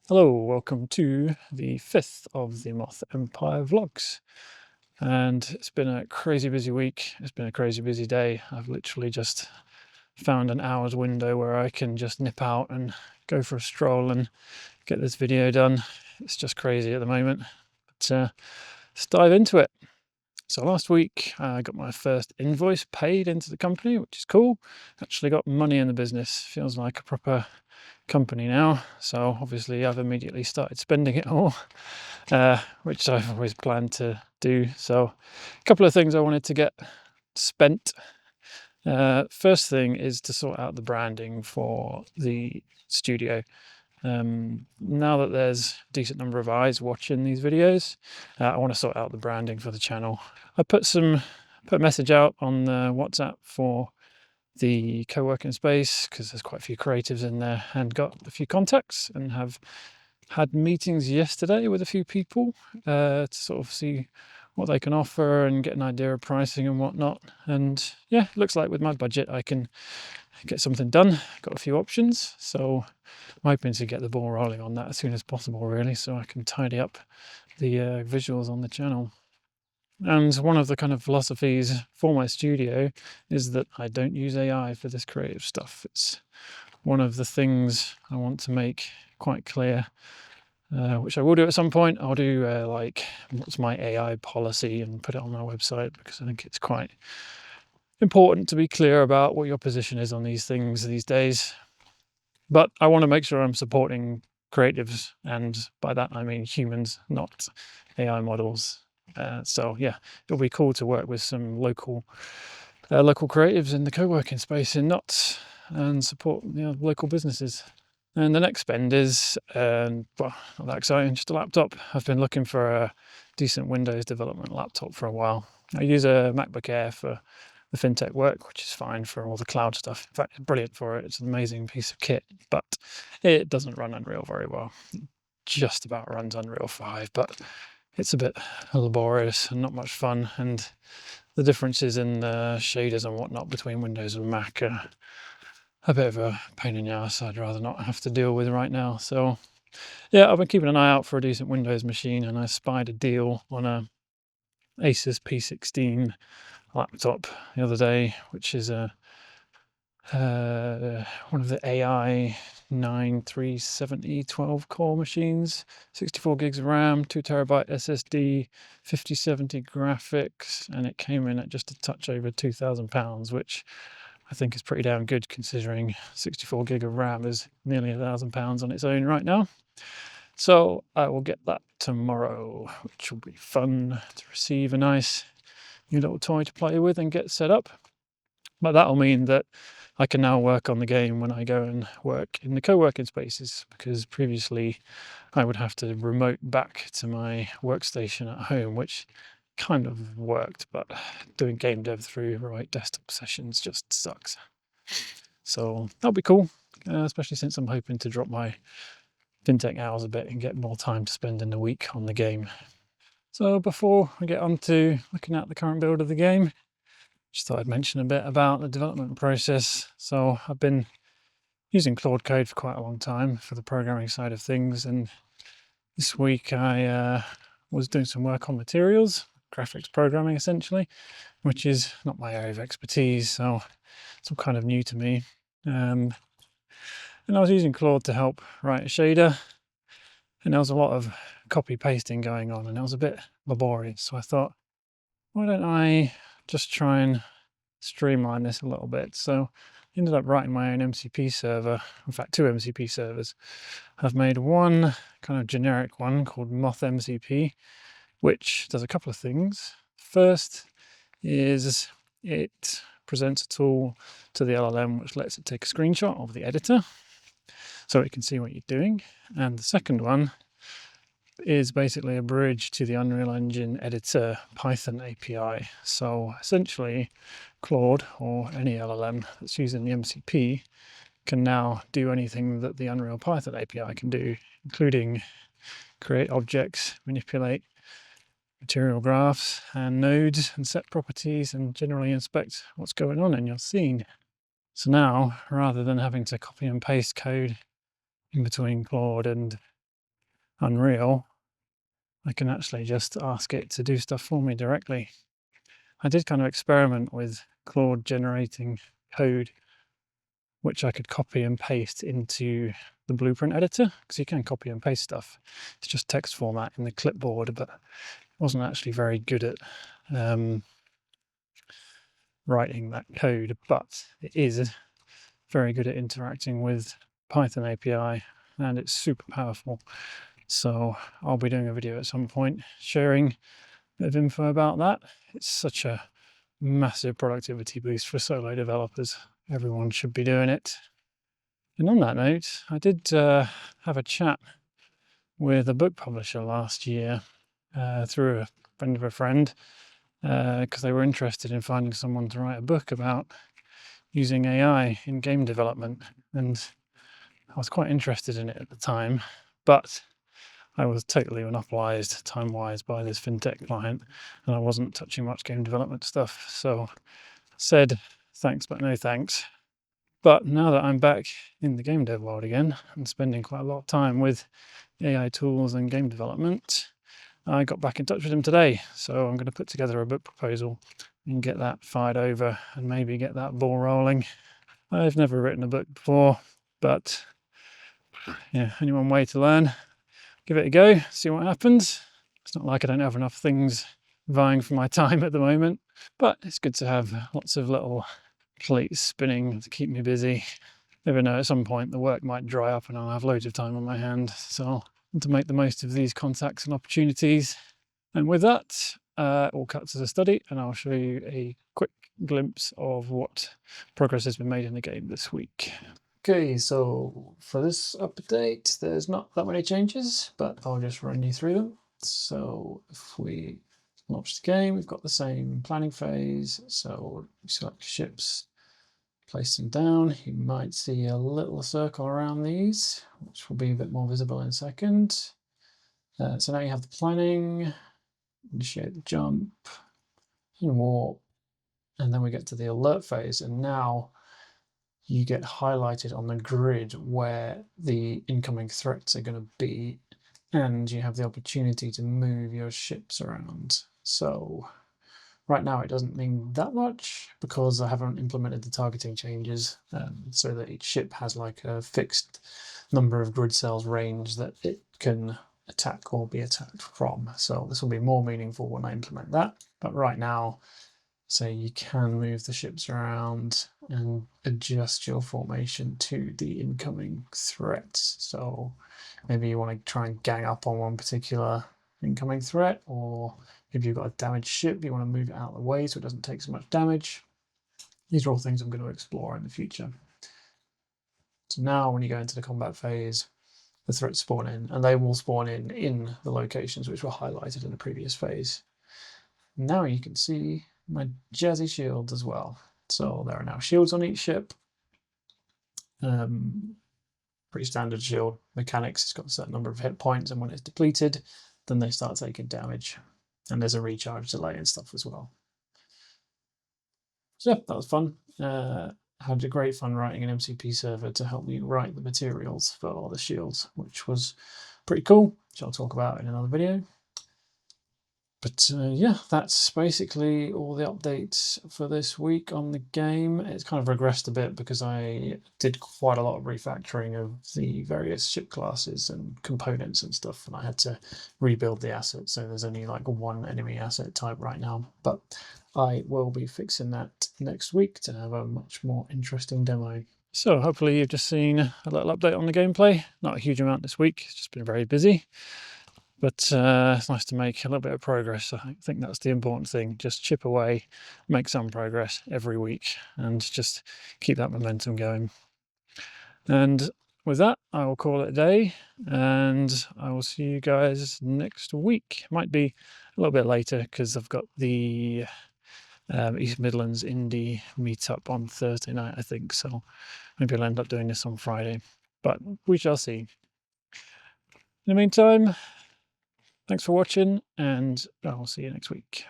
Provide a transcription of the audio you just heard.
Hello, welcome to the 5th of the Moth Empire vlogs. And it's been a crazy busy week. It's been a crazy busy day. I've literally just found an hour's window where I can just nip out and go for a stroll and get this video done. It's just crazy at the moment. But let's dive into it. So last week I got my first invoice paid into the company, which is cool. Actually got money in the business. Feels like a proper company now. So obviously I've immediately started spending it all, which I've always planned to do. So a couple of things I wanted to get spent. First thing is to sort out the branding for the studio. Now that there's a decent number of eyes watching these videos, I want to sort out the branding for the channel. I put a message out on the WhatsApp for the co-working space because there's quite a few creatives in there, and got a few contacts and have had meetings yesterday with a few people to sort of see what they can offer and get an idea of pricing and whatnot. And yeah, looks like with my budget I can get something done. Got a few options, so I'm hoping to get the ball rolling on that as soon as possible, really, so I can tidy up the visuals on the channel. And one of the kind of philosophies for my studio is that I don't use AI for this creative stuff. It's one of the things I want to make quite clear, which I will do at some point. I'll do like what's my AI policy and put it on my website, because I think it's quite important to be clear about what your position is on these things these days. But I want to make sure I'm supporting creatives, and by that I mean humans, not AI models. So yeah, it'll be cool to work with some local creatives in the co-working space in Notts and support local businesses. And the next spend is, well, not that exciting, just a laptop. I've been looking for a decent Windows development laptop for a while. I use a MacBook Air for the fintech work, which is fine for all the cloud stuff. In fact, it's brilliant for it. It's an amazing piece of kit, but it doesn't run Unreal very well. Just about runs Unreal 5, but it's a bit laborious and not much fun. And the differences in the shaders and whatnot between Windows and Mac are a bit of a pain in the ass I'd rather not have to deal with right now. So yeah, I've been keeping an eye out for a decent Windows machine, and I spied a deal on a Asus P16 laptop the other day, which is a one of the AI 9370 12 core machines, 64 gigs of RAM, 2TB SSD, 5070 graphics, and it came in at just a touch over £2,000, which I think is pretty damn good considering 64 gig of RAM is nearly £1,000 on its own right now. So I will get that tomorrow, which will be fun to receive a nice new little toy to play with and get set up. But that'll mean that I can now work on the game when I go and work in the co-working spaces, because previously I would have to remote back to my workstation at home, which kind of worked, but doing game dev through remote desktop sessions just sucks. So that'll be cool, especially since I'm hoping to drop my fintech hours a bit and get more time to spend in the week on the game. So before I get on to looking at the current build of the game, just thought I'd mention a bit about the development process. So I've been using Claude Code for quite a long time for the programming side of things, and this week I was doing some work on materials, graphics programming essentially, which is not my area of expertise, so it's all kind of new to me. And I was using Claude to help write a shader, and there was a lot of copy pasting going on, and it was a bit laborious. So I thought, why don't I just try and streamline this a little bit? So I ended up writing my own MCP server, in fact 2 MCP servers. I've made one kind of generic one called Moth MCP, which does a couple of things. First is it presents a tool to the LLM which lets it take a screenshot of the editor so it can see what you're doing. And the second one is basically a bridge to the Unreal Engine editor Python API. So essentially Claude, or any LLM that's using the MCP, can now do anything that the Unreal Python API can do, including create objects, manipulate material graphs and nodes and set properties, and generally inspect what's going on in your scene. So now, rather than having to copy and paste code in between Claude and Unreal, I can actually just ask it to do stuff for me directly. I did kind of experiment with Claude generating code which I could copy and paste into the blueprint editor, because you can copy and paste stuff. It's just text format in the clipboard, but I wasn't actually very good at writing that code, but it is very good at interacting with Python API, and it's super powerful. So I'll be doing a video at some point sharing a bit of info about that. It's such a massive productivity boost for solo developers. Everyone should be doing it. And on that note, I did have a chat with a book publisher last year through a friend of a friend, because they were interested in finding someone to write a book about using AI in game development. And I was quite interested in it at the time, but I was totally monopolized time-wise by this fintech client, and I wasn't touching much game development stuff. So I said, thanks, but no thanks. But now that I'm back in the game dev world again and spending quite a lot of time with AI tools and game development, I got back in touch with him today. So I'm going to put together a book proposal and get that fired over and maybe get that ball rolling. I've never written a book before, but yeah, only one way to learn. Give it a go, see what happens. It's not like I don't have enough things vying for my time at the moment, but it's good to have lots of little plates spinning to keep me busy. Never know, at some point the work might dry up and I'll have loads of time on my hand. So I want to make the most of these contacts and opportunities. And with that, we'll cut to the study and I'll show you a quick glimpse of what progress has been made in the game this week. Okay, so for this update, there's not that many changes, but I'll just run you through them. So if we launch the game, we've got the same planning phase. So we select ships, place them down. You might see a little circle around these, which will be a bit more visible in a second. So now you have the planning, initiate the jump, and warp, and then we get to the alert phase, and now you get highlighted on the grid where the incoming threats are going to be, and you have the opportunity to move your ships around. So right now it doesn't mean that much because I haven't implemented the targeting changes, so that each ship has like a fixed number of grid cells range that it can attack or be attacked from. So this will be more meaningful when I implement that. But right now, so you can move the ships around and adjust your formation to the incoming threat. So maybe you want to try and gang up on one particular incoming threat, or if you've got a damaged ship, you want to move it out of the way so it doesn't take so much damage. These are all things I'm going to explore in the future. So now when you go into the combat phase, the threats spawn in, and they will spawn in the locations which were highlighted in the previous phase. Now you can see my jazzy shields as well. So there are now shields on each ship. Pretty standard shield mechanics. It's got a certain number of hit points, and when it's depleted, then they start taking damage. And there's a recharge delay and stuff as well. So yeah, that was fun. Had a great fun writing an MCP server to help me write the materials for all the shields, which was pretty cool, which I'll talk about in another video. But yeah, that's basically all the updates for this week on the game. It's kind of regressed a bit because I did quite a lot of refactoring of the various ship classes and components and stuff, and I had to rebuild the asset. So there's only like one enemy asset type right now, but I will be fixing that next week to have a much more interesting demo. So hopefully you've just seen a little update on the gameplay. Not a huge amount this week, it's just been very busy. But it's nice to make a little bit of progress. I think that's the important thing. Just chip away, make some progress every week, and just keep that momentum going. And with that, I will call it a day, and I will see you guys next week. Might be a little bit later because I've got the East Midlands Indie meetup on Thursday night, I think. So maybe I'll end up doing this on Friday, but we shall see. In the meantime, thanks for watching, and I'll see you next week.